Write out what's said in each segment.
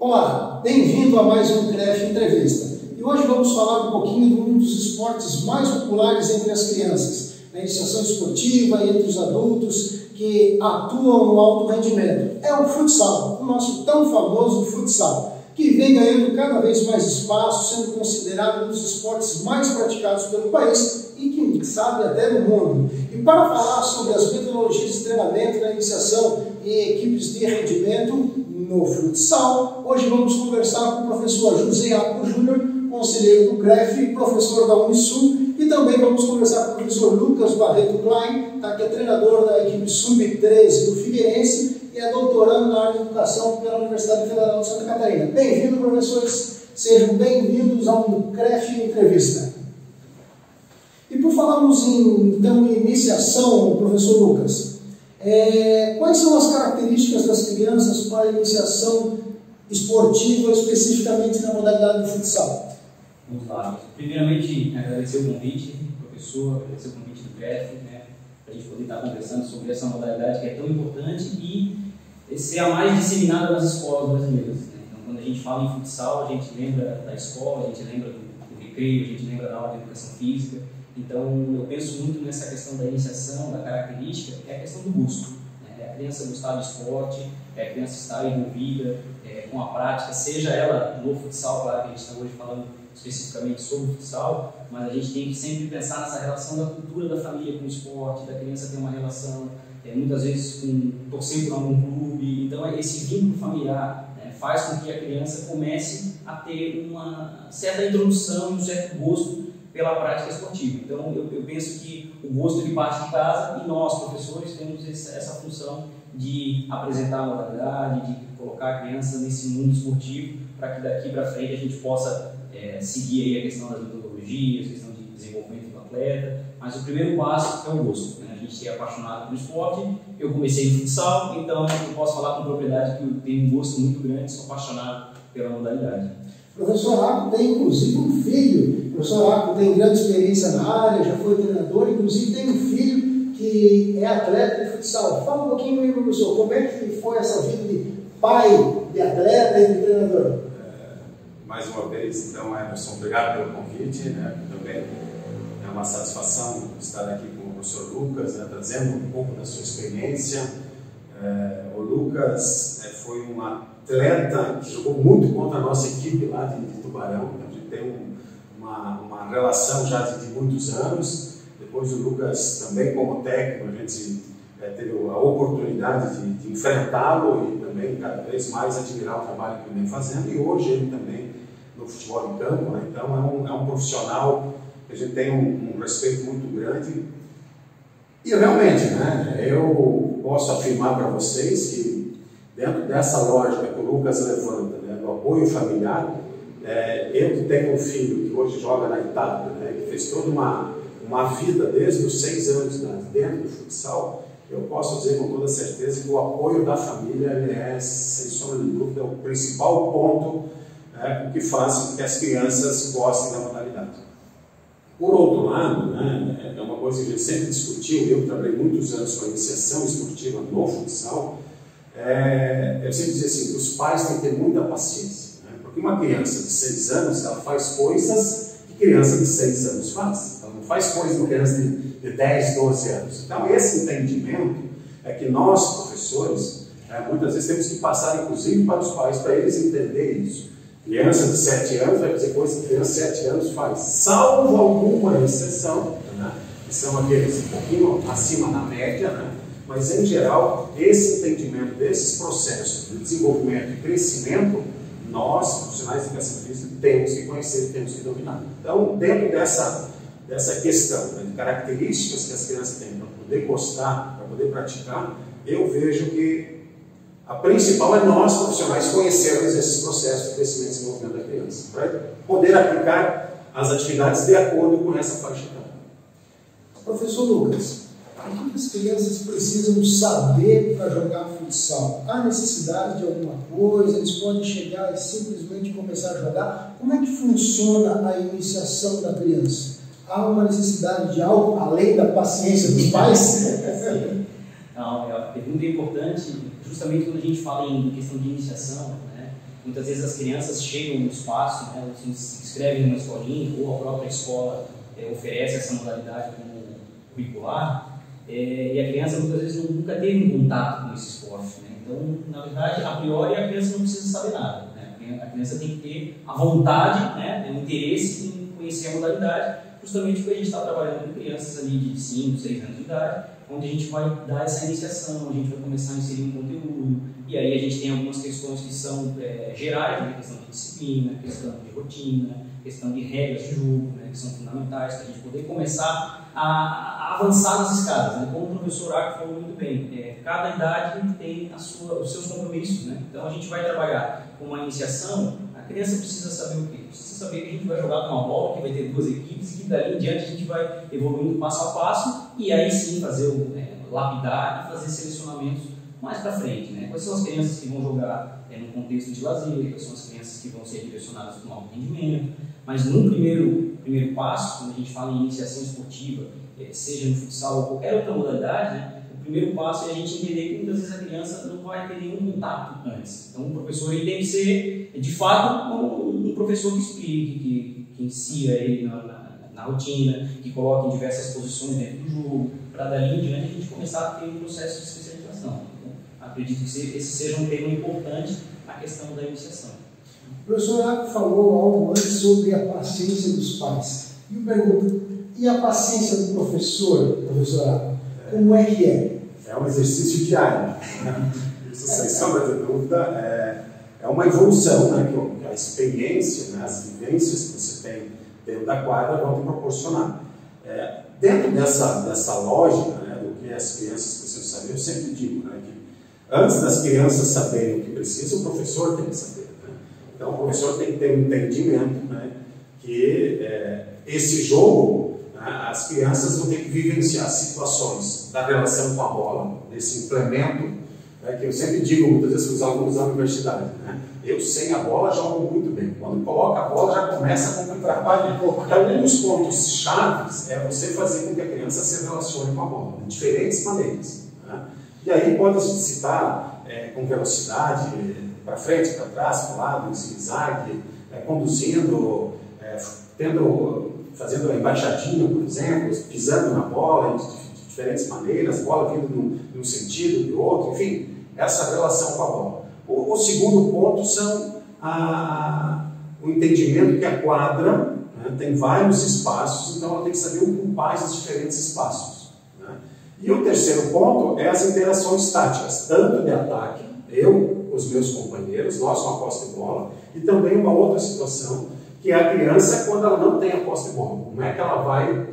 Olá, bem-vindo a mais um CREF Entrevista. E hoje vamos falar um pouquinho de um dos esportes mais populares entre as crianças, na iniciação esportiva e entre os adultos que atuam no alto rendimento. É o futsal, o nosso tão famoso futsal, que vem ganhando cada vez mais espaço, sendo considerado um dos esportes mais praticados pelo país e, quem sabe, até no mundo. E para falar sobre as metodologias de treinamento na iniciação em equipes de rendimento no futsal, hoje vamos conversar com o professor José Raco Júnior, conselheiro do CREF, professor da Unisul, e também vamos conversar com o professor Lucas Barreto Klein, que é treinador da equipe Sub-13 do Figueirense e é doutorando na área de educação pela Universidade Federal de Santa Catarina. Bem-vindo, professores, sejam bem-vindos ao CREF Entrevista. E por falarmos então em iniciação, professor Lucas, quais são as características das crianças para a iniciação esportiva, especificamente na modalidade de futsal? Vamos lá. Primeiramente, agradecer o convite, professor, agradecer o convite do CREF, para a gente poder estar conversando sobre essa modalidade que é tão importante e ser a mais disseminada nas escolas brasileiras. Então, quando a gente fala em futsal, a gente lembra da escola, a gente lembra do recreio, a gente lembra da aula de educação física. Então, eu penso muito nessa questão da iniciação, da característica, que é a questão do gosto. É a criança gostar do esporte, é a criança estar envolvida com a prática, seja ela no futsal, claro que a gente está hoje falando especificamente sobre o futsal, mas a gente tem que sempre pensar nessa relação da cultura da família com o esporte, da criança ter uma relação, muitas vezes, torcer por algum clube. Então, esse vínculo familiar faz com que a criança comece a ter uma certa introdução, um certo gosto pela prática esportiva. Então, eu penso que o gosto ele parte de casa e nós, professores, temos essa função de apresentar a modalidade, de colocar a criança nesse mundo esportivo para que daqui para frente a gente possa seguir aí a questão das metodologias, a questão de desenvolvimento do atleta, mas o primeiro passo é o gosto. A gente é apaixonado pelo esporte, eu comecei no futsal, então eu posso falar com propriedade que eu tenho um gosto muito grande, sou apaixonado pela modalidade. O professor Raco tem inclusive um filho. O professor Raco tem grande experiência na área, já foi treinador, inclusive tem um filho que é atleta de futsal. Fala um pouquinho aí, professor, como é que foi essa vida de pai, de atleta e de treinador? Mais uma vez, então, Emerson, obrigado pelo convite, também é uma satisfação estar aqui com o professor Lucas, trazendo um pouco da sua experiência. O Lucas foi um atleta que jogou muito contra a nossa equipe lá de Tubarão. A gente tem uma relação já de muitos anos. Depois o Lucas também, como técnico, a gente teve a oportunidade de enfrentá-lo e também cada vez mais admirar o trabalho que ele vem fazendo. E hoje ele também no futebol de campo, então é um profissional que a gente tem um respeito muito grande. E realmente, eu posso afirmar para vocês que dentro dessa lógica que o Lucas levanta, do apoio familiar, eu que tenho um filho que hoje joga na Itália, que fez toda uma vida desde os 6 anos de idade dentro do futsal, eu posso dizer com toda certeza que o apoio da família sem sombra de dúvida, o principal ponto que faz com que as crianças gostem da modalidade. Por outro lado, é uma coisa que a gente sempre discutiu, eu trabalhei muitos anos com a iniciação esportiva no futsal, eu sempre dizia assim, os pais têm que ter muita paciência, porque uma criança de 6 anos, ela faz coisas que criança de 6 anos faz, ela não faz coisas de criança de 10, 12 anos. Então esse entendimento é que nós, professores, muitas vezes temos que passar inclusive para os pais, para eles entenderem isso. Criança de 7 anos vai fazer coisas que criança de 7 anos faz, salvo alguma exceção, que são aqueles um pouquinho acima da média, mas em geral, esse entendimento desses processos de desenvolvimento e crescimento, nós, profissionais de educação física, temos que conhecer, temos que dominar. Então, dentro dessa questão de características que as crianças têm para poder gostar, para poder praticar, eu vejo que a principal é nós, profissionais, conhecermos esses processos de crescimento e desenvolvimento da criança, para poder aplicar as atividades de acordo com essa faixa etária. Professor Lucas, o que as crianças precisam saber para jogar futsal? Há necessidade de alguma coisa? Eles podem chegar e simplesmente começar a jogar? Como é que funciona a iniciação da criança? Há uma necessidade de algo além da paciência dos pais? Não, a pergunta é importante, justamente quando a gente fala em questão de iniciação, Muitas vezes as crianças chegam no espaço, né, se inscrevem numa escolinha ou a própria escola oferece essa modalidade como curricular, e a criança muitas vezes nunca teve um contato com esse esporte, né? Então, na verdade, a priori a criança não precisa saber nada, né? A criança tem que ter a vontade, né, o interesse em conhecer a modalidade, justamente porque a gente está trabalhando com crianças ali de 5, 6 anos de idade, onde a gente vai dar essa iniciação, a gente vai começar a inserir um conteúdo, e aí a gente tem algumas questões que são gerais, né? Questão de disciplina, questão de rotina, questão de regras de jogo, né? Que são fundamentais para a gente poder começar a avançar nas escadas, né? Como o professor Arco falou muito bem, cada idade tem os seus compromissos, né? Então a gente vai trabalhar com uma iniciação, a criança precisa saber o quê? Precisa saber que a gente vai jogar com uma bola, que vai ter 2 equipes, e que dali em diante a gente vai evoluindo passo a passo, e aí sim fazer lapidar e fazer selecionamentos mais para frente, né? Quais são as crianças que vão jogar no contexto de lazer, quais são as crianças que vão ser direcionadas para um alto rendimento, mas no primeiro passo, quando a gente fala em iniciação esportiva, seja no futsal ou qualquer outra modalidade, né? O primeiro passo é a gente entender que muitas vezes a criança não vai ter nenhum contato antes. Então o professor ele tem que ser, de fato, um professor que explique, que insira ele na rotina, que coloque em diversas posições dentro do jogo, para dali em diante a gente começar a ter um processo de especialização. Então, acredito que esse seja um tema importante na questão da iniciação. O professor Arco falou algo antes sobre a paciência dos pais. E eu pergunto, e a paciência do professor Arco? Como é que é? É um exercício diário. Isso, sem sombra de dúvida, é uma evolução, né, que a experiência, né, as vivências que você tem dentro da quadra vão te proporcionar. Dentro dessa lógica, né, do que as crianças precisam saber, eu sempre digo, né, que antes das crianças saberem o que precisam, o professor tem que saber. Né? Então, o professor tem que ter um entendimento, né, que esse jogo, né, as crianças vão ter que vivenciar situações da relação com a bola, desse implemento, né, que eu sempre digo muitas vezes para os alunos da universidade, né? Eu sem a bola jogo muito bem. Quando coloca a bola já começa a complicar um pouco. Então, um dos pontos chaves é você fazer com que a criança se relacione com a bola, de diferentes maneiras. Né? E aí pode se citar com velocidade, para frente, para trás, para o lado, em zigue-zague, conduzindo, fazendo a embaixadinha, por exemplo, pisando na bola de diferentes maneiras, bola vindo de um sentido, de outro, enfim, essa relação com a bola. O segundo ponto são o entendimento que a quadra, né, tem vários espaços, então ela tem que saber ocupar esses diferentes espaços. Né? E o terceiro ponto é as interações táticas, tanto de ataque, eu, os meus companheiros, nós com a posse de bola, e também uma outra situação, que é a criança quando ela não tem a posse de bola. Como é que ela vai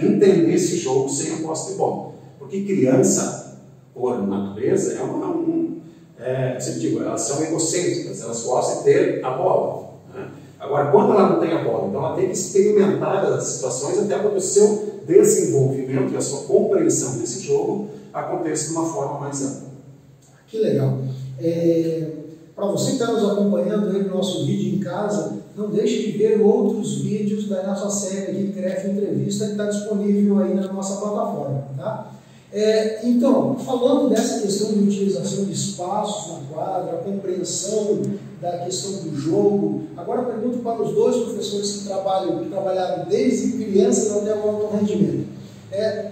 entender esse jogo sem a posse de bola? Porque criança, por natureza, elas são egocêntricas, elas gostam de ter a bola. Né? Agora, quando ela não tem a bola, então ela tem que experimentar as situações até para que o seu desenvolvimento e a sua compreensão desse jogo aconteça de uma forma mais ampla. Que legal. Para você que está nos acompanhando aí no nosso vídeo em casa, não deixe de ver outros vídeos da nossa série aqui, CREF Entrevista, que está disponível aí na nossa plataforma. Tá? Então, falando dessa questão de utilização de espaços na quadra, a compreensão da questão do jogo, agora eu pergunto para os dois professores que trabalharam desde crianças até o alto rendimento.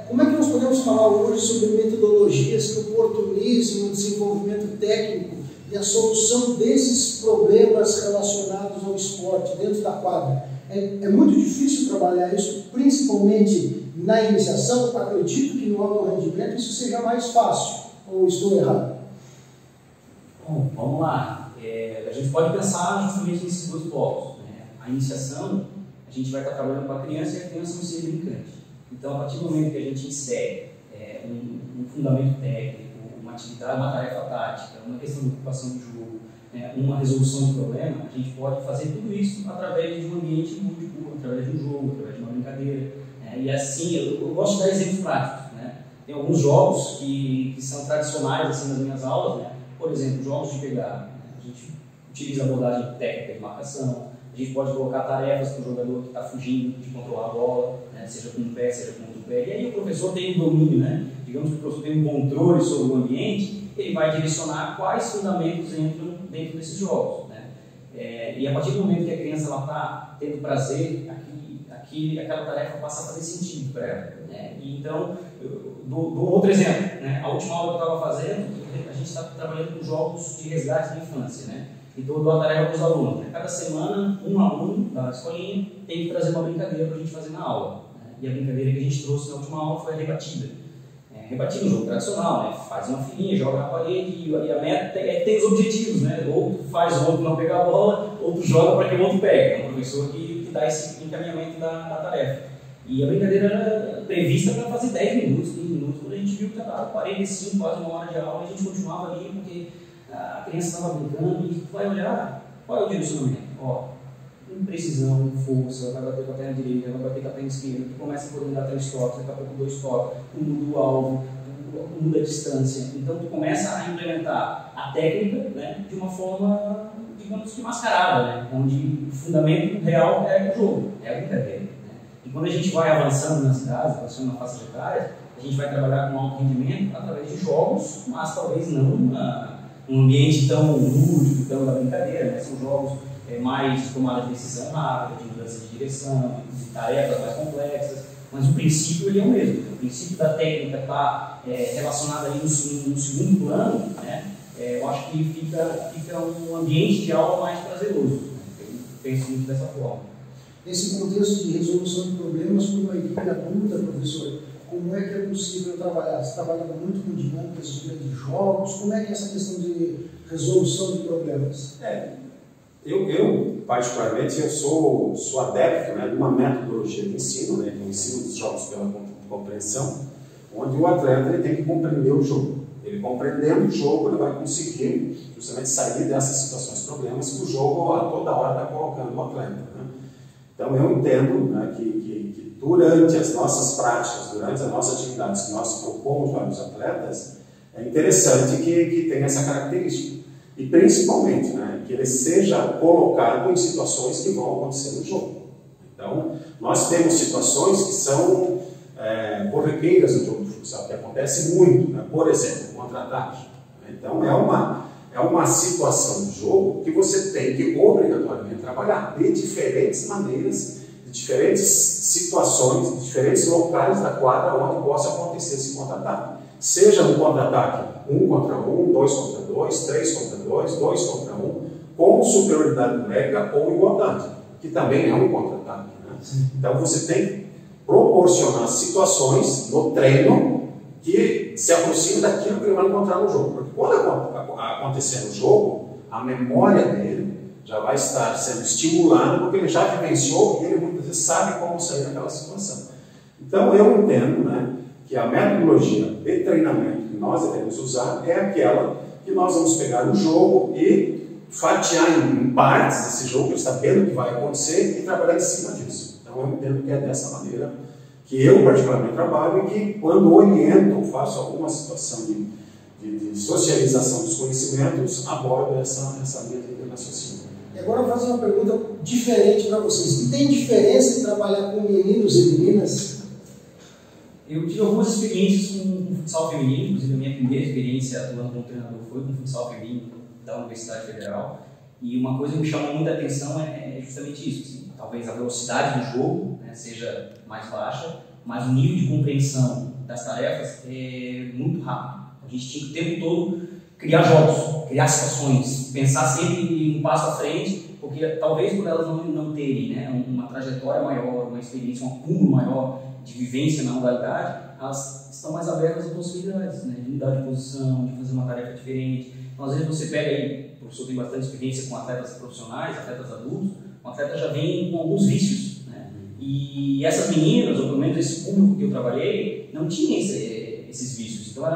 Como é que nós podemos falar hoje sobre metodologias que oportunizam o desenvolvimento técnico e a solução desses problemas relacionados ao esporte dentro da quadra? É muito difícil trabalhar isso, principalmente na iniciação. Acredito que no alto rendimento isso seja mais fácil, ou estou errado? Bom, vamos lá. A gente pode pensar justamente nesses dois blocos. Né? A iniciação, a gente vai estar trabalhando com a criança e a criança é um ser brincante. Então, a partir do momento que a gente insere um fundamento técnico, uma atividade, uma tarefa tática, uma questão de ocupação de jogo, uma resolução de problema, a gente pode fazer tudo isso através de um ambiente lúdico, através de um jogo, através de uma brincadeira. E assim, eu gosto de dar exemplos práticos. Né? Tem alguns jogos que são tradicionais assim, nas minhas aulas, né? Por exemplo, jogos de pegada. Né? A gente utiliza a abordagem técnica de marcação, a gente pode colocar tarefas para o jogador que está fugindo de controlar a bola, né? Seja com um pé, seja com outro pé. E aí o professor tem um domínio, né? Digamos que o professor tem um controle sobre o ambiente, ele vai direcionar quais fundamentos entram dentro desses jogos. Né? E a partir do momento que a criança está tendo prazer, aquela tarefa passa a fazer sentido para ela. Né? E então, dou outro exemplo. Né? A última aula que eu estava fazendo, a gente está trabalhando com jogos de resgate da infância. Né? Então, eu dou a tarefa para os alunos. Né? Cada semana, um aluno da escolinha tem que trazer uma brincadeira para a gente fazer na aula. Né? E a brincadeira que a gente trouxe na última aula foi a rebatida. Rebatir um jogo tradicional, né? Faz uma filinha, joga na parede e a meta é que tem os objetivos, né? Outro faz o outro não pegar a bola, outro joga para que o outro pegue. É um professor que dá esse encaminhamento da tarefa. E a brincadeira era prevista para fazer 10 minutos, 15 minutos. Quando a gente viu que estava 45, quase uma hora de aula, a gente continuava ali porque a criança estava brincando e vai olhar qual é o direcionamento. Imprecisão, força, vai bater com a perna direita, vai bater com a perna esquerda, tu começa a poder dar 3 toques, daqui a pouco 2 toques, muda o alvo, muda a distância. Então tu começa a implementar a técnica, né, de uma forma, digamos que mascarada, né, onde o fundamento real é o jogo, é a brincadeira. Né. E quando a gente vai avançando nas idades, avançando na faixa etária, a gente vai trabalhar com alto rendimento através de jogos, mas talvez não num ambiente tão lúdico, tão da brincadeira, né, são jogos mais de tomada de decisão rápida, de mudança de direção, de tarefas mais complexas, mas o princípio ele é o mesmo. O princípio da técnica está relacionado aí no segundo plano, né? Eu acho que fica um ambiente de aula mais prazeroso. Né? Eu penso muito dessa forma. Nesse contexto de resolução de problemas com uma equipe adulta, professor, como é que é possível trabalhar? Você trabalha muito com dinâmicas de grandes jogos? Como é que é essa questão de resolução de problemas? Eu particularmente, eu sou adepto, né, de uma metodologia de ensino, né, do ensino dos jogos pela compreensão, onde o atleta ele tem que compreender o jogo. Ele compreendendo o jogo, ele vai conseguir justamente sair dessas situações, problemas que o jogo a toda hora está colocando o atleta. Né? Então eu entendo, né, que durante as nossas práticas, durante as nossas atividades que nós propomos para os atletas, é interessante que tenha essa característica. E principalmente, né, que ele seja colocado em situações que vão acontecer no jogo. Então, nós temos situações que são corriqueiras no jogo de futsal, que acontece muito, né? Por exemplo, contra-ataque. Então, é uma situação do jogo que você tem que obrigatoriamente trabalhar de diferentes maneiras, de diferentes situações, de diferentes locais da quadra onde possa acontecer esse contra-ataque. Seja um contra-ataque 1 contra 1, 2 contra 2, 3 contra 2, 2 contra 1, com superioridade numérica ou igualdade, que também é um contra-ataque. Né? Então você tem que proporcionar situações no treino que se aproximem daquilo que ele vai encontrar no jogo. Porque quando acontecer no jogo, a memória dele já vai estar sendo estimulada, porque ele já vivenciou e ele muitas vezes sabe como sair daquela situação. Então eu entendo, né, que a metodologia de treinamento que nós devemos usar é aquela que nós vamos pegar o jogo e fatiar em partes desse jogo, sabendo o que vai acontecer e trabalhar em cima disso. Então eu entendo que é dessa maneira que eu particularmente trabalho e que quando oriento, faço alguma situação de socialização dos conhecimentos, abordo essa linha de raciocínio. E agora eu vou fazer uma pergunta diferente para vocês. Tem diferença em trabalhar com meninos e meninas? Eu tive algumas experiências com futsal feminino, inclusive a minha primeira experiência atuando como treinador foi com futsal feminino da Universidade Federal. E uma coisa que me chamou muita atenção é justamente isso. Assim, talvez a velocidade do jogo, né, seja mais baixa, mas o nível de compreensão das tarefas é muito rápido. A gente tinha que o tempo todo criar jogos, criar situações, pensar sempre um passo à frente, porque talvez por elas não terem, né, uma trajetória maior, uma experiência, um acúmulo maior de vivência na modalidade, elas estão mais abertas a possibilidades, né, de mudar de posição, de fazer uma tarefa diferente. Então, às vezes você pega aí, o professor tem bastante experiência com atletas profissionais, atletas adultos, o atleta já vem com alguns vícios, né? E essas meninas, ou pelo menos esse público que eu trabalhei, não tinha esses vícios. Então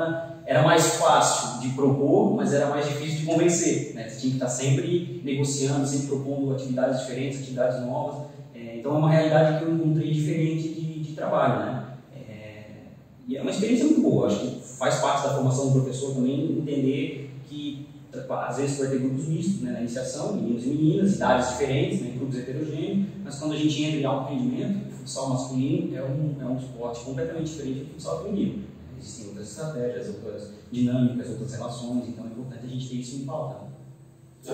era mais fácil de propor, mas era mais difícil de convencer, né? Você tinha que estar sempre negociando, sempre propondo atividades diferentes, atividades novas. Então é uma realidade que eu encontrei diferente de trabalho, né? E é uma experiência muito boa. Acho que faz parte da formação do professor também entender que às vezes vai ter grupos mistos, né, na iniciação, meninos e meninas, idades diferentes, né, grupos heterogêneos, mas quando a gente entra em alto rendimento, o futsal masculino é um esporte completamente diferente do futsal feminino. Existem outras estratégias, outras dinâmicas, outras relações, então é importante a gente ter isso em pauta.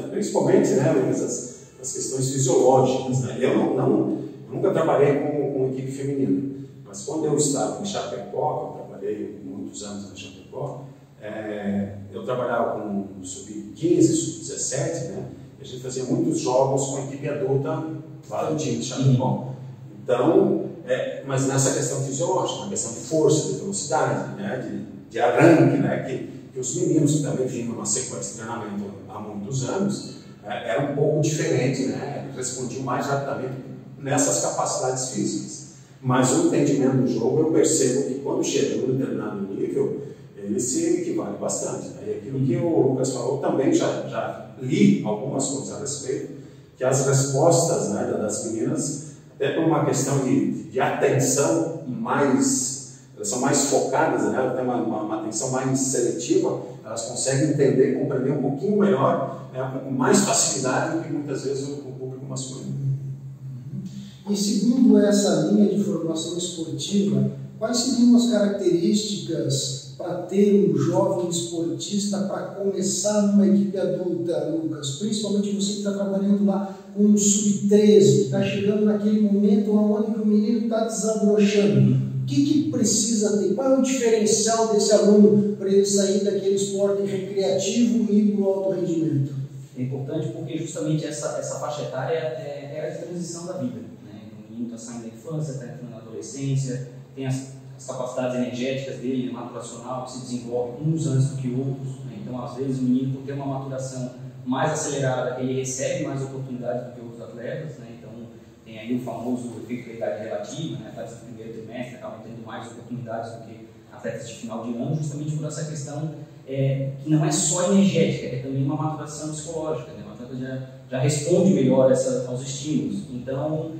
Principalmente, né, Luiz, das questões fisiológicas, né? Eu nunca trabalhei com equipe feminina, mas quando eu estava em Chapecó, eu trabalhei muitos anos em Chapecó, eu trabalhava com sub-15, sub-17, né? A gente fazia muitos jogos com a equipe adulta lá no time de Chapecó. Então, mas nessa questão fisiológica, na questão de força, de velocidade, né? de arranque, né? Que os meninos que também vinham numa sequência de treinamento há muitos anos, era um pouco diferente, né? Respondiam mais rapidamente nessas capacidades físicas. Mas o entendimento do jogo, eu percebo que quando chega num determinado nível, ele se equivale bastante, né? E aquilo que o Lucas falou, também já li algumas coisas a respeito, que as respostas, né, das meninas, até por uma questão de atenção elas são mais focadas, né? Elas têm uma atenção mais seletiva, elas conseguem entender, compreender um pouquinho melhor, né, com mais facilidade do que muitas vezes o público masculino. E segundo essa linha de formação esportiva, quais seriam as características para ter um jovem esportista para começar numa equipe adulta, Lucas? Principalmente você que está trabalhando lá com um sub-13, que está chegando naquele momento onde o menino está desabrochando. O que precisa ter? Qual é o diferencial desse aluno para ele sair daquele esporte recreativo e ir para o alto rendimento? É importante porque justamente essa faixa etária é a transição da vida, né? O menino está saindo da infância, está entrando na adolescência, tem as capacidades energéticas dele, maturacional, que se desenvolve uns antes do que outros, né? Então, às vezes, o menino, por ter uma maturação mais acelerada, ele recebe mais oportunidades do que outros atletas, né? Então, tem aí o famoso efeito da idade relativa, né? Atletas do primeiro trimestre acabam tendo mais oportunidades do que atletas de final de ano, justamente por essa questão que não é só energética, é também uma maturação psicológica, né? O atleta já responde melhor aos estímulos. Então,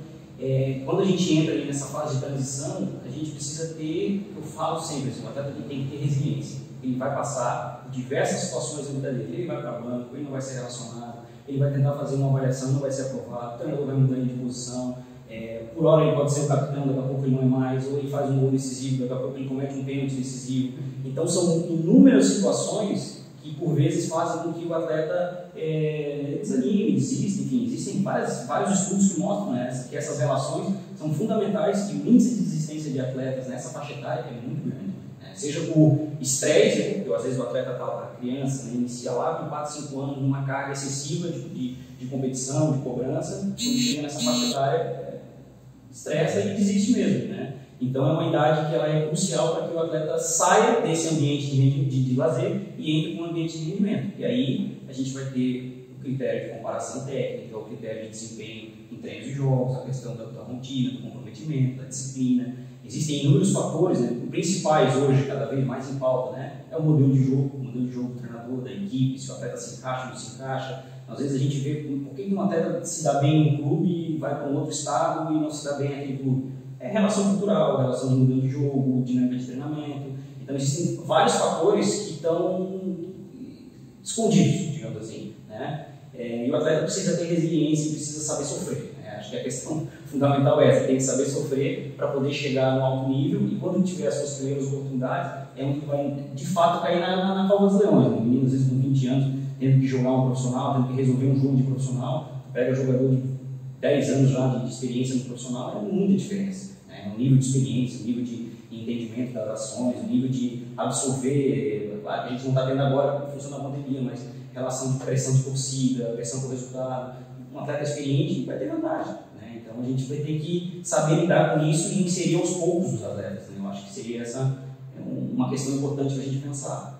quando a gente entra ali nessa fase de transição, a gente precisa ter, eu falo sempre assim, o atleta tem que ter resiliência. Ele vai passar por diversas situações na vida dele. Ele vai para banco, ele não vai ser relacionado, ele vai tentar fazer uma avaliação, não vai ser aprovado, o treinador vai mudando de posição, por hora ele pode ser o capitão, daqui a pouco ele não é mais, ou ele faz um gol decisivo, daqui a pouco ele comete um pênalti decisivo. Então são inúmeras situações que por vezes fazem com que o atleta desanime, desista, enfim, existem vários estudos que mostram, né, que essas relações são fundamentais e o índice de desistência de atletas nessa faixa etária é muito grande, né, seja por estresse, que às vezes o atleta está para criança, né, inicia lá com 4, 5 anos numa carga excessiva de competição, de cobrança, quando chega nessa faixa etária, estressa e desiste mesmo, né? Então é uma idade que ela é crucial para que o atleta saia desse ambiente de lazer e entre para um ambiente de rendimento. E aí a gente vai ter o critério de comparação técnica, o critério de desempenho em treinos e jogos, a questão da rotina, do comprometimento, da disciplina. Existem inúmeros fatores, né, principais hoje, cada vez mais em pauta, né? É o modelo de jogo do treinador, da equipe, se o atleta se encaixa ou não se encaixa. Às vezes a gente vê por que um atleta se dá bem no clube e vai para um outro estado e não se dá bem naquele clube. É relação cultural, relação de modelo de jogo, dinâmica de treinamento. Então existem vários fatores que estão escondidos, digamos assim, né? E o atleta precisa ter resiliência e precisa saber sofrer, né? Acho que a questão fundamental é essa, tem que saber sofrer para poder chegar no alto nível e quando tiver as suas primeiras oportunidades, é onde vai de fato cair na cova dos leões. Um menino, às vezes, com 20 anos, tendo que jogar um profissional, tendo que resolver um jogo de profissional, pega jogador de 10 anos já de experiência no profissional, é muita diferença, né? O nível de experiência, o nível de entendimento das ações, o nível de absorver, claro que a gente não está tendo agora em função da pandemia, mas relação de pressão de torcida, pressão por resultado, um atleta experiente vai ter vantagem, né? Então a gente vai ter que saber lidar com isso e inserir aos poucos os atletas, né? Eu acho que seria essa uma questão importante para a gente pensar.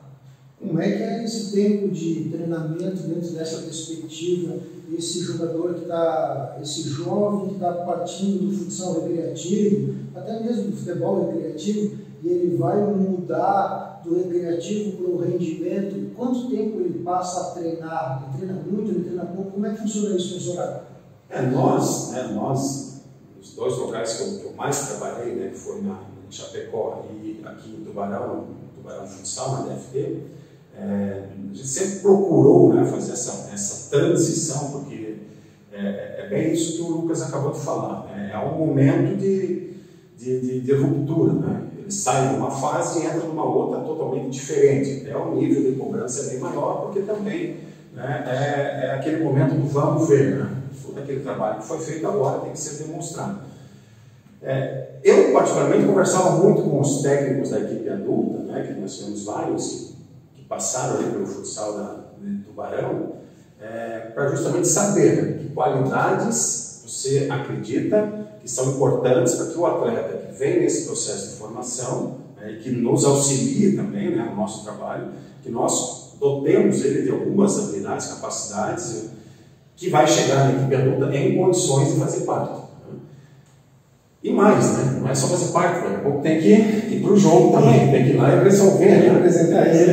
Como é que é esse tempo de treinamento dentro dessa perspectiva, esse jogador que está, esse jovem que está partindo do futsal recreativo, até mesmo do futebol recreativo, e ele vai mudar do recreativo para o rendimento, quanto tempo ele passa a treinar? Ele treina muito, ele treina pouco? Como é que funciona isso, professor? Nós, os dois locais que eu mais trabalhei, né, que foi em Chapecó e aqui em Tubarão Futsal, na DFT, a gente sempre procurou, né, fazer essa transição, porque é bem isso que o Lucas acabou de falar, né? É um momento de ruptura, né? Ele sai de uma fase e entra numa outra totalmente diferente. Até o nível de cobrança é bem maior, porque também, né, é aquele momento do vamos ver, né? todo aquele trabalho que foi feito agora tem que ser demonstrado. Eu, particularmente, conversava muito com os técnicos da equipe adulta, né, que nós tivemos vários que passaram ali pelo futsal de Tubarão, para justamente saber, né, que qualidades você acredita que são importantes para que o atleta que vem nesse processo de formação, e que nos auxilie também, né, no nosso trabalho, que nós dotemos ele de algumas habilidades, capacidades, que vai chegar na equipe adulta em condições de fazer parte. Né? E mais, né? Não é só fazer parte, daqui a pouco tem que ir para o jogo também, tem que ir lá e resolver, né? Representar ele.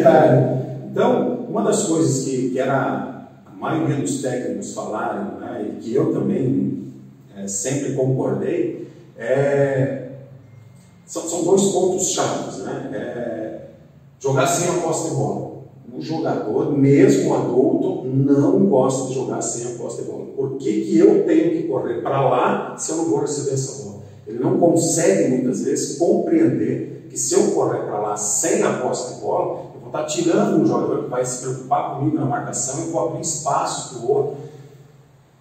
Então, uma das coisas que era a maioria dos técnicos falaram, né, e que eu também sempre concordei, são dois pontos chaves, né? Jogar sem a posse de bola. O jogador, mesmo adulto, não gosta de jogar sem a posse de bola. Por que eu tenho que correr para lá se eu não vou receber essa bola? Ele não consegue, muitas vezes, compreender que se eu correr para lá sem a posse de bola, eu vou estar tirando um jogador que vai se preocupar comigo na marcação e vou abrir espaço para o outro.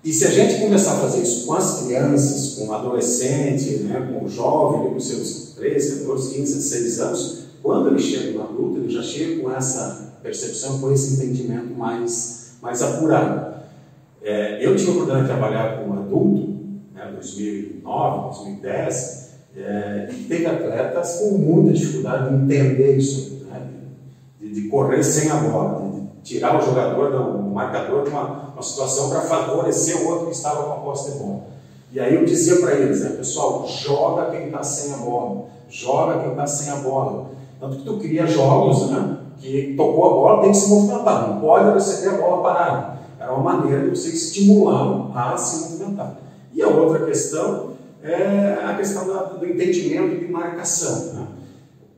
E se a gente começar a fazer isso com as crianças, com o adolescente, né, com o jovem, com seus 13, 14, 15, 16 anos, quando ele chega no adulto, ele já chega com essa percepção, com esse entendimento mais apurado. Eu tive a oportunidade de trabalhar com um adulto, né, 2009, 2010, e teve atletas com muita dificuldade de entender isso, né, de correr sem a bola, de tirar o jogador, o marcador de uma situação para favorecer o outro que estava com a posse de bola. E aí eu dizia para eles, né, pessoal, joga quem está sem a bola, joga quem está sem a bola. Tanto que tu cria jogos, né, que tocou a bola, tem que se movimentar, não pode receber a bola parada. Era uma maneira de você estimular a se movimentar. E a outra questão é a questão do entendimento de marcação. Né?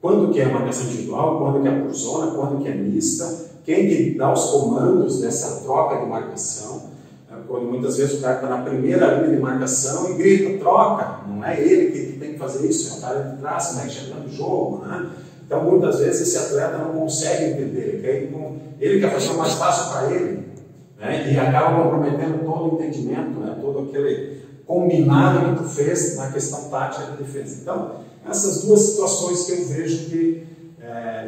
Quando que é marcação individual, quando que é por zona, quando que é mista, quem que dá os comandos dessa troca de marcação. Né? Quando muitas vezes o cara está na primeira linha de marcação e grita, troca, não é ele que tem que fazer isso, é o cara de trás, né, enxergando o jogo. Né? Então, muitas vezes, esse atleta não consegue entender, ele quer fazer o mais fácil para ele, né? E acaba comprometendo todo o entendimento, né? Todo aquele combinado que tu fez na questão tática de defesa. Então, essas duas situações que eu vejo que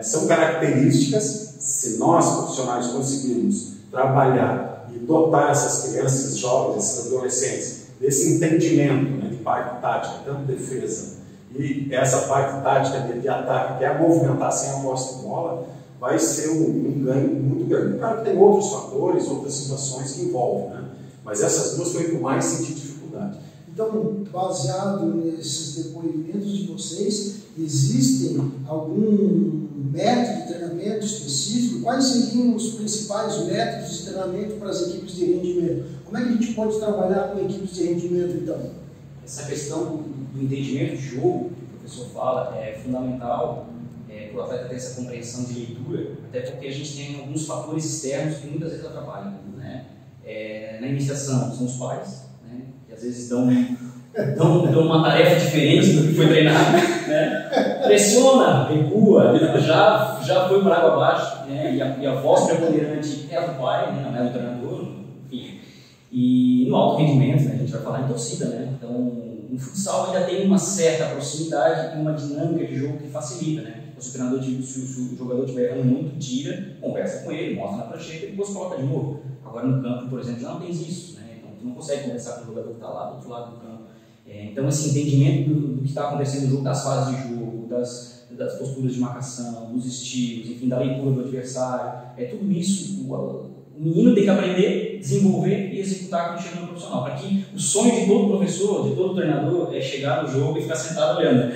são características, se nós, profissionais, conseguirmos trabalhar e dotar essas crianças, esses jovens, esses adolescentes, desse entendimento, né, de parte tática, tanto defesa, e essa parte tática de ataque, que é movimentar sem a posse de bola, vai ser um ganho muito grande. Claro que tem outros fatores, outras situações que envolvem, né? Mas essas duas foi o que mais senti dificuldade. Então, baseado nesses depoimentos de vocês, existem algum método de treinamento específico? Quais seriam os principais métodos de treinamento para as equipes de rendimento? Como é que a gente pode trabalhar com equipes de rendimento, então? Essa questão do entendimento de jogo, que o professor fala, é fundamental para o atleta ter essa compreensão de leitura, até porque a gente tem alguns fatores externos que muitas vezes atrapalham. Né? Na iniciação são os pais, né, que às vezes dão uma tarefa diferente do que foi treinado, né? Pressiona, recua, já foi para água abaixo, né? E a voz preponderante é a do pai, né? Não é do treinador, enfim. E no alto rendimento, né? A gente vai falar em torcida, né? Então, no futsal ainda tem uma certa proximidade e uma dinâmica de jogo que facilita, né? Então, se o jogador estiver errando muito, tira, conversa com ele, mostra na prancheta e depois coloca de novo. Agora no campo, por exemplo, já não tem isso, né? Então, tu não consegue conversar com o jogador que está lá do outro lado do campo. Então, esse entendimento do que está acontecendo no jogo, das fases de jogo, das posturas de marcação, dos estilos, enfim, da leitura do adversário, tudo isso o menino tem que aprender, desenvolver e executar quando chega no profissional, para que o sonho de todo professor, de todo treinador, é chegar no jogo e ficar sentado olhando,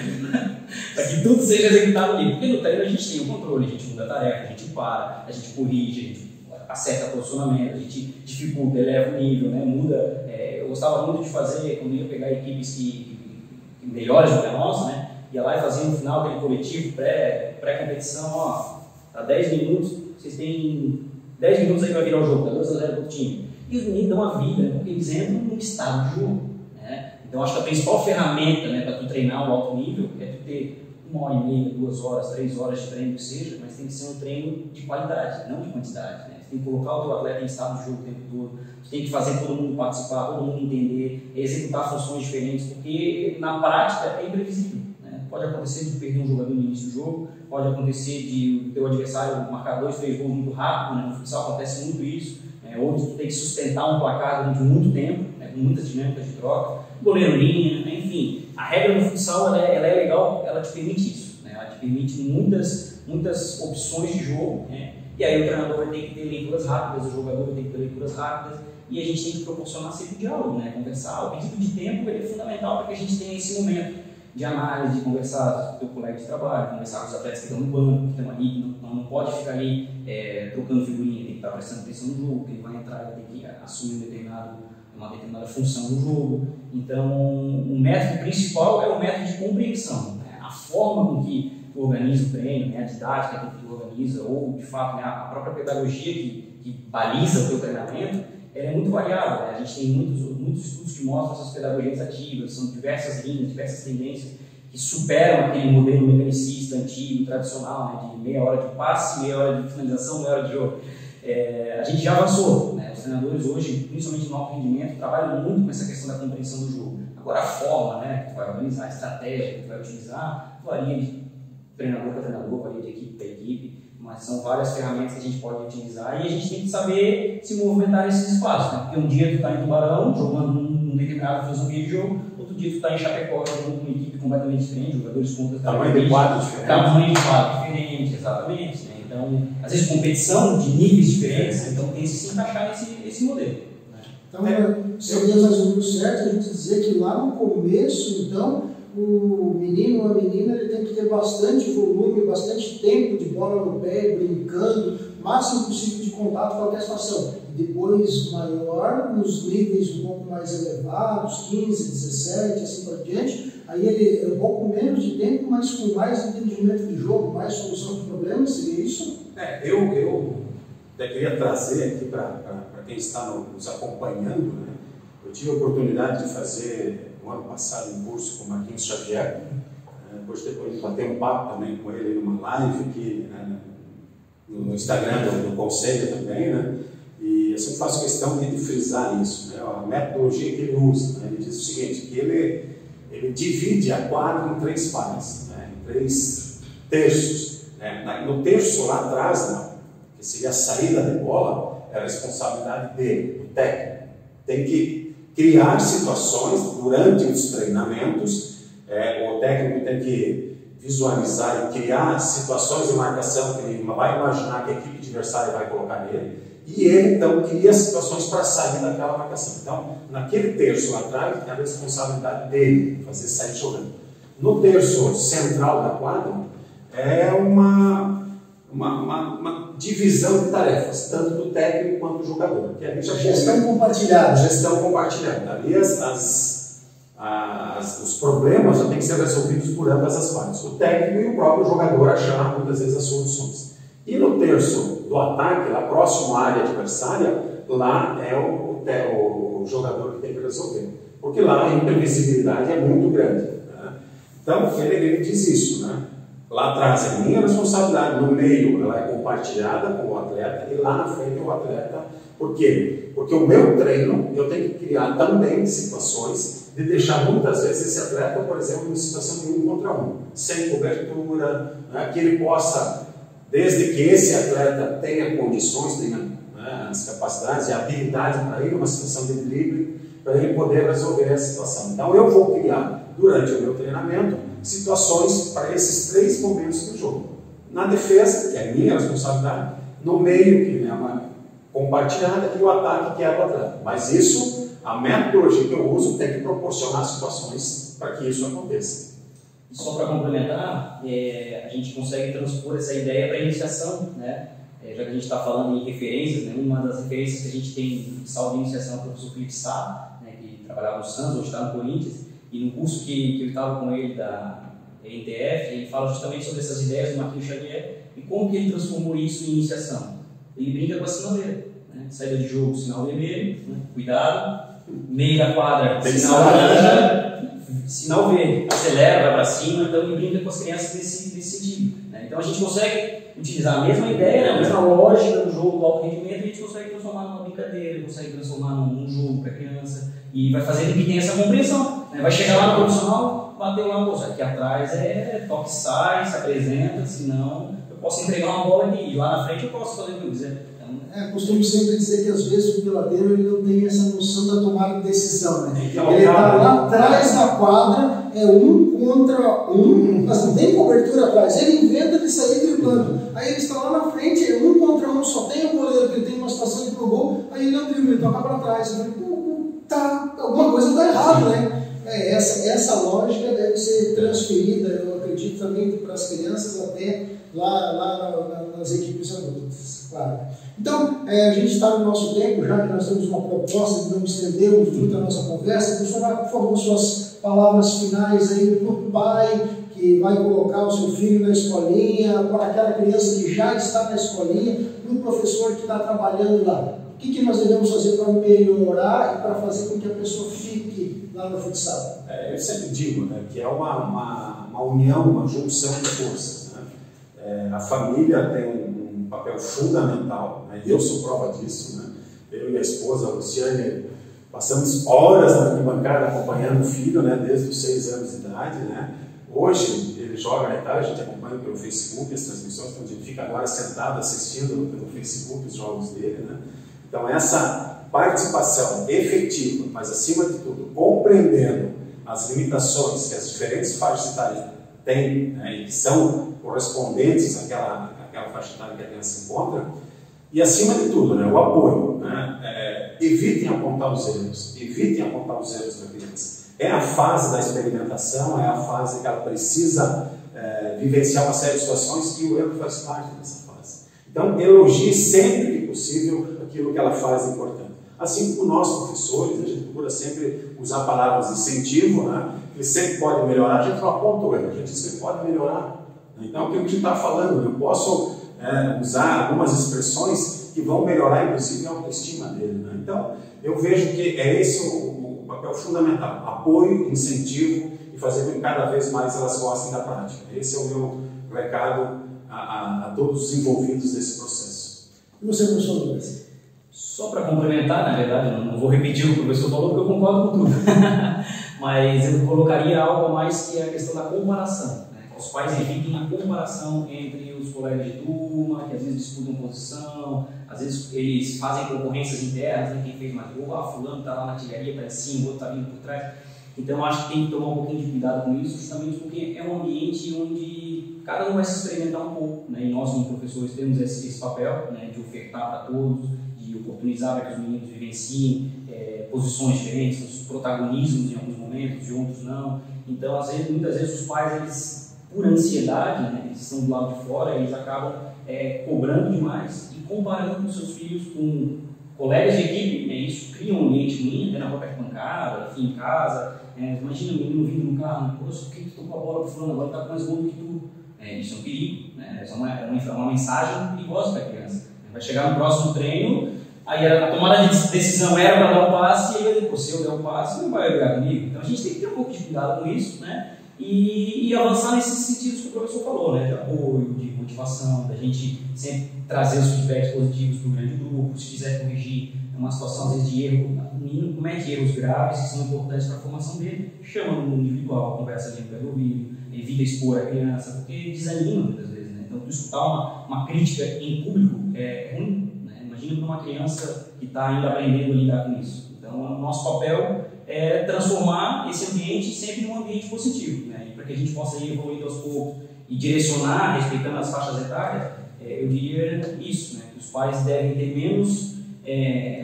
para que tudo seja executado ali, porque no treino a gente tem o controle, a gente muda a tarefa, a gente para, a gente corrige, a gente acerta o posicionamento, a gente dificulta, eleva o nível, né? Muda. Eu gostava muito de fazer, quando ia pegar equipes que melhores do que a nossa, né? Ia lá e fazia no final aquele coletivo, pré-competição, ó, tá 10 minutos, vocês têm 10 minutos aí para virar o jogo, tá 2-0 pro time. E os meninos dão uma vida, né? Porque eles entram no estado de jogo, né? Então acho que a principal ferramenta, né, para tu treinar o alto nível é tu ter 1h30, 2 horas, 3 horas de treino que seja, mas tem que ser um treino de qualidade, não de quantidade, né? tem que colocar o teu atleta em estado de jogo o tempo todo, tu tem que fazer todo mundo participar, todo mundo entender, executar funções diferentes, porque na prática é imprevisível. Pode acontecer de perder um jogador no início do jogo, pode acontecer de o teu adversário marcar 2, 3 gols muito rápido, né? No futsal acontece muito isso, ou de tu ter que sustentar um placar durante muito tempo, com muitas dinâmicas de troca, goleiro linha, enfim. A regra no futsal ela é legal, ela te permite isso, ela te permite muitas opções de jogo, e aí o treinador vai ter que ter leituras rápidas, o jogador vai ter que ter leituras rápidas, e a gente tem que proporcionar sempre diálogo, conversar. O pedido de tempo é fundamental para que a gente tenha esse momento de análise, de conversar com o teu colega de trabalho, conversar com os atletas que estão no banco, que estão ali, que não pode ficar ali trocando figurinha, tem que estar prestando atenção no jogo, que ele vai entrar, ele tem que assumir uma determinada função no jogo. Então, o método principal é o método de compreensão, a forma com que tu organiza o treino, a didática com que tu organiza, ou de fato a própria pedagogia que baliza o teu treinamento, ela é muito variável. A gente tem muitos estudos que mostram essas pedagogias ativas, são diversas linhas, diversas tendências que superam aquele modelo mecanicista antigo, tradicional, de meia hora de passe, meia hora de finalização, meia hora de jogo. A gente já avançou, os treinadores hoje, principalmente no alto rendimento, trabalham muito com essa questão da compreensão do jogo. Agora a forma que tu vai organizar, a estratégia que tu vai utilizar, varia de treinador para treinador, varia de equipe para equipe, mas são várias ferramentas que a gente pode utilizar e a gente tem que saber se movimentar nesses espaços, porque um dia tu está em Tubarão jogando num determinado filosofia de jogo, outro dia tu está em Chapecó jogando com uma equipe completamente diferente, jogadores com tamanho de quadro diferente, exatamente. Então, às vezes competição de níveis diferentes, então tem que se encaixar nesse modelo. Então, seria mais ou menos certo a gente dizer que lá no começo, então, o menino ou a menina ele tem que ter bastante volume, bastante tempo de bola no pé, brincando, o máximo possível de contato com qualquer situação. Depois, maior, nos níveis um pouco mais elevados, 15, 17, assim por diante, aí ele é um pouco menos de tempo, mas com mais entendimento de jogo, mais solução de problemas, seria isso? Eu até queria trazer aqui para quem está nos acompanhando, eu tive a oportunidade de fazer no ano passado um curso com o Marquinhos Xavier, depois bater um papo também com ele numa live aqui no Instagram do Conselho também, e eu sempre faço questão de frisar isso, a metodologia que ele usa, ele diz o seguinte, que ele divide a quadra em 3 partes, em 3 terços, no terço lá atrás, que seria a saída de bola, é a responsabilidade dele, do técnico, tem que criar situações durante os treinamentos, o técnico tem que visualizar e criar situações de marcação que ele vai imaginar que a equipe adversária vai colocar nele, e ele então cria situações para sair daquela marcação. Então, naquele terço lá atrás, é a responsabilidade dele fazer sair jogando. No terço central da quadra, é uma divisão de tarefas, tanto do técnico quanto do jogador. Que a gestão compartilhada. Gestão compartilhada. Ali os problemas já têm que ser resolvidos por ambas as partes. O técnico e o próprio jogador achar muitas vezes as soluções. E no terço do ataque, lá próximo à área adversária, lá é o jogador que tem que resolver. Porque lá a imprevisibilidade é muito grande. Então, ele diz isso, Lá atrás é minha responsabilidade, no meio ela é compartilhada com o atleta e lá na frente o atleta. Por quê? Porque o meu treino eu tenho que criar também situações de deixar muitas vezes esse atleta, por exemplo, em situação de 1 contra 1, sem cobertura, que ele possa, desde que esse atleta tenha condições, tenha as capacidades e habilidade para ir numa situação de drible, para ele poder resolver a situação. Então eu vou criar durante o meu treinamento situações para esses 3 momentos do jogo. Na defesa, que é minha responsabilidade, no meio, que é uma compartilhada, e o ataque, que é do atleta. Mas isso, a metodologia que eu uso tem que proporcionar situações para que isso aconteça. E só para complementar, a gente consegue transpor essa ideia para a iniciação, já que a gente está falando em referências, uma das referências que a gente tem de futsal de iniciação é o professor Felipe Sá, que trabalhava no Santos, hoje está no Corinthians. E no curso que eu estava com ele da NTF, ele fala justamente sobre essas ideias do Marquinhos Xavier e como que ele transformou isso em iniciação. Ele brinca com a sinaleira, saída de jogo, sinal vermelho, cuidado, meio da quadra, sinal laranja, sinal verde, acelera, vai para cima, então ele brinca com as crianças nesse sentido. Então a gente consegue utilizar a mesma ideia, né, a mesma lógica do jogo do alto rendimento, a gente consegue transformar numa brincadeira, consegue transformar num jogo para a criança e vai fazer com que tenha essa compreensão. Né? Vai chegar lá no profissional, bater uma bolsa. Aqui atrás é toque, sai, se apresenta, senão eu posso entregar uma bola aqui e lá na frente eu posso fazer o que eu quiser. Costumo sempre dizer que às vezes o peladeiro ele não tem essa noção da tomada de decisão, né? Ele está lá atrás da quadra, é um contra um, mas não tem cobertura atrás, ele inventa de sair driblando. Aí ele está lá na frente, é um contra um, só tem o goleiro que ele tem uma situação de ir pro gol, aí ele não dribla, ele toca para trás. Alguma coisa está errada, né? Essa lógica deve ser transferida, eu acredito também para as crianças até lá nas equipes adultas, claro. Então, a gente está no nosso tempo, já que nós temos uma proposta de não estendermos muito a nossa conversa, professor, por favor, suas palavras finais aí para o pai que vai colocar o seu filho na escolinha, para aquela criança que já está na escolinha, para o professor que está trabalhando lá. O que nós devemos fazer para melhorar e para fazer com que a pessoa fique lá no futsal? Eu sempre digo, né, que é uma união, uma junção de forças. Né? A família tem um papel fundamental, né? Eu sou prova disso. Né? Eu e a esposa, a Luciane, passamos horas na arquibancada acompanhando o filho, né, desde os 6 anos de idade. Né? Hoje, ele joga na Itália, a gente acompanha pelo Facebook as transmissões, então a gente fica agora sentado assistindo pelo Facebook os jogos dele. Né? Então, essa participação efetiva, mas acima de tudo, compreendendo as limitações que as diferentes faixas etárias têm, né, e que são correspondentes àquela faixa etária que a criança encontra, e acima de tudo, né, o apoio. Né, evitem apontar os erros da criança. É a fase da experimentação, é a fase que ela precisa vivenciar uma série de situações e o erro faz parte dessa fase. Então, elogie sempre que possível aquilo que ela faz de importante. Assim como nós, professores, a gente procura sempre usar palavras de incentivo, né? Ele sempre pode melhorar. A gente não aponta o erro, a gente diz que ele pode melhorar. Então, o que a gente está falando? Eu posso usar algumas expressões que vão melhorar, inclusive, a autoestima dele. Né? Então, eu vejo que é esse o papel fundamental. Apoio, incentivo e fazer com que cada vez mais elas gostem da prática. Esse é o meu recado a todos os envolvidos nesse processo. E você, professor Lucas? Só para complementar, na verdade, eu não vou repetir o que o professor falou, porque eu concordo com tudo. Mas eu colocaria algo a mais, que é a questão da comparação. Né? Os pais evitem a comparação entre os colegas de turma, que às vezes disputam posição, às vezes eles fazem concorrências internas, né? Quem fez mais gol, fulano está lá na artilharia, parece sim, o outro está vindo por trás. Então eu acho que tem que tomar um pouquinho de cuidado com isso, justamente porque é um ambiente onde cada um vai se experimentar um pouco. Né? E nós, como professores, temos esse papel, né, de ofertar para todos, de oportunizar para que os meninos vivenciem posições diferentes, os protagonismos em alguns momentos, de outros não. Então, muitas vezes os pais, eles, por ansiedade, né, eles estão do lado de fora, eles acabam cobrando demais e comparando os seus filhos com colegas de equipe, né? Isso cria um ambiente ruim, até na própria arquibancada, enfim, em casa. Imagina o menino vindo no carro, poxa, quem que tocou a bola pro fulano, agora está com mais gol do que tu. Isso é um perigo, né? Isso é uma mensagem perigosa para a criança. Vai chegar no próximo treino, aí a tomada de decisão era para dar o passe, e ele, se eu der o passe, não vai brigar comigo. Então a gente tem que ter um pouco de cuidado com isso, né? E avançar nesses sentidos que o professor falou, né? De apoio, de motivação, da gente sempre trazer os feedbacks positivos para o grande grupo, se quiser corrigir uma situação, às vezes, de erro, o menino comete erros graves que são importantes para a formação dele, chama no mundo individual, conversa ali no pé do ouvido, evita expor a criança, porque desanima muitas vezes, né? Então, escutar uma crítica em público é ruim, né? Imagina para uma criança que está ainda aprendendo a lidar com isso. Então, o nosso papel é transformar esse ambiente sempre num ambiente positivo, né? E para que a gente possa ir evoluindo aos poucos e direcionar, respeitando as faixas etárias, eu diria isso, né? Que os pais devem ter menos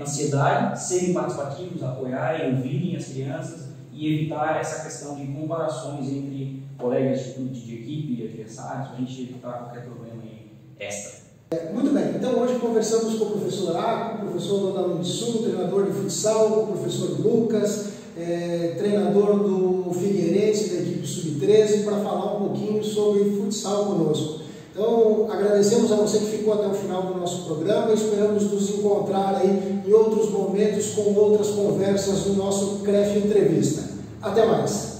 ansiedade, serem participativos, apoiarem, ouvirem as crianças e evitar essa questão de comparações entre colegas de equipe e adversários, para a gente evitar qualquer problema extra. Muito bem, então hoje conversamos com o professor Araco, professor da Unisul, treinador de futsal, com o professor Lucas, treinador do Figueirense, da equipe Sub-13, para falar um pouquinho sobre futsal conosco. Então, agradecemos a você que ficou até o final do nosso programa e esperamos nos encontrar aí em outros momentos com outras conversas no nosso CREF Entrevista. Até mais!